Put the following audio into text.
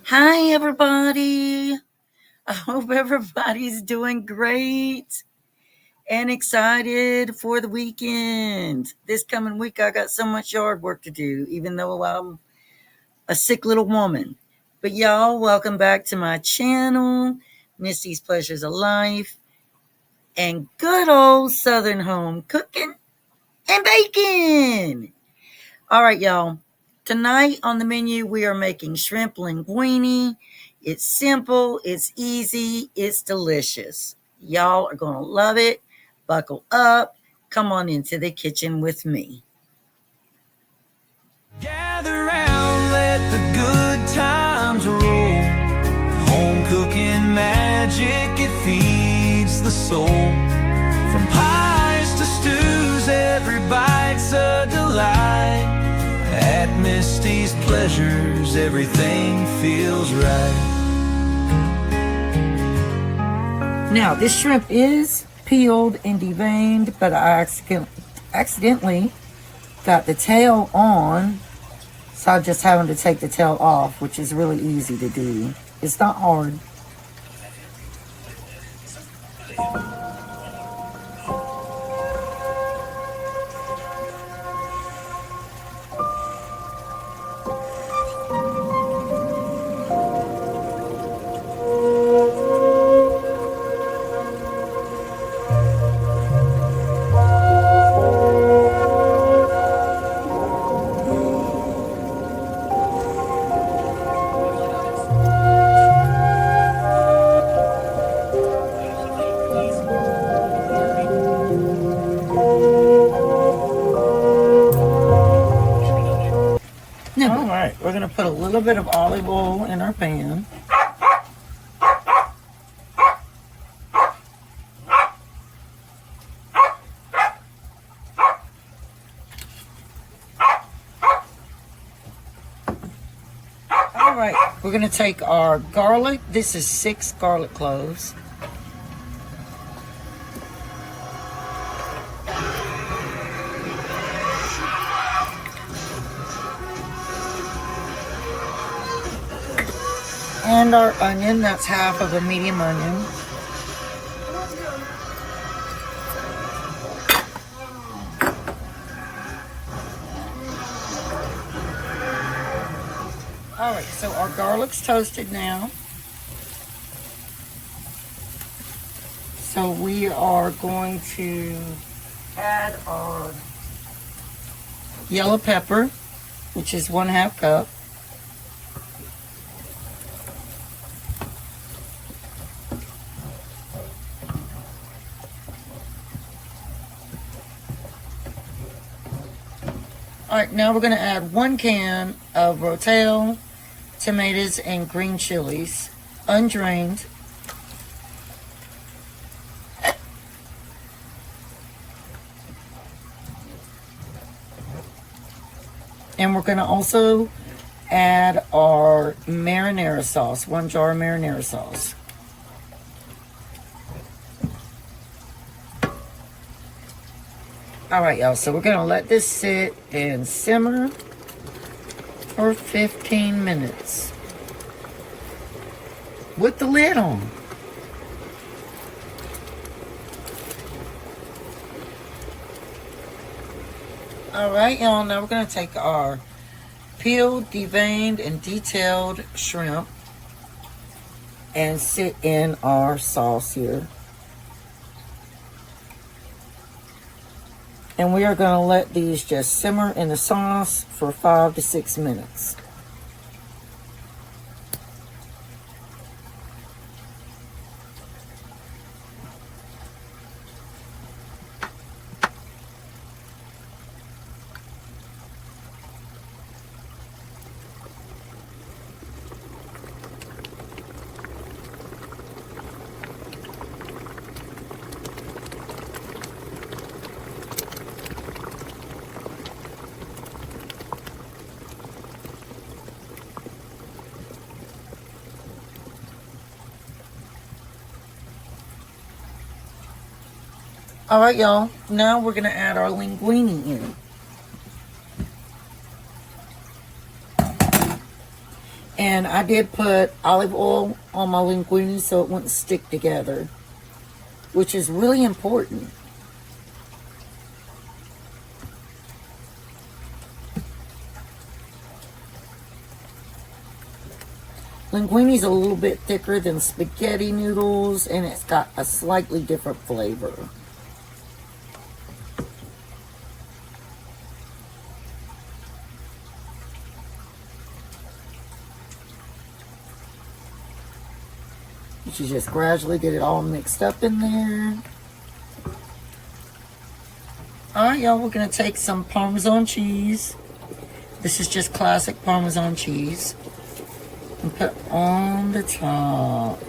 Hi, everybody. I hope everybody's doing great and excited for the weekend. This coming week, I got so much yard work to do, even though I'm a sick little woman. But y'all, welcome back to my channel, Misty's Pleasures of Life, and good old Southern home cooking and baking. All right, y'all. Tonight on the menu, we are making shrimp linguine. It's simple, it's easy, it's delicious. Y'all are going to love it. Buckle up. Come on into the kitchen with me. Gather round, let the good times roll. Home cooking magic, it feeds the soul. From pies to stews, every bite's a delight. At Misty's Pleasures, everything feels right. Now, this shrimp is peeled and deveined, but I accidentally got the tail on, so I'm just having to take the tail off, which is really easy to do. It's not hard. All right, we're going to put a little bit of olive oil in our pan. All right, we're going to take our garlic. This is 6 garlic cloves. And our onion, that's half of a medium onion. All right, so our garlic's toasted now. So we are going to add our yellow pepper, which is 1/2 cup. All right, now we're going to add 1 can of rotel, tomatoes, and green chilies, undrained. And we're going to also add our marinara sauce, 1 jar of marinara sauce. All right, y'all, so we're going to let this sit and simmer for 15 minutes with the lid on. All right, y'all, now we're going to take our peeled, deveined, and detailed shrimp and sit in our sauce here. And we are going to let these just simmer in the sauce for 5 to 6 minutes. All right, y'all. Now we're going to add our linguine in. And I did put olive oil on my linguine so it wouldn't stick together, which is really important. Linguine is a little bit thicker than spaghetti noodles, and it's got a slightly different flavor. You just gradually get it all mixed up in there. Alright, y'all, we're going to take some Parmesan cheese. This is just classic Parmesan cheese. And put on the top.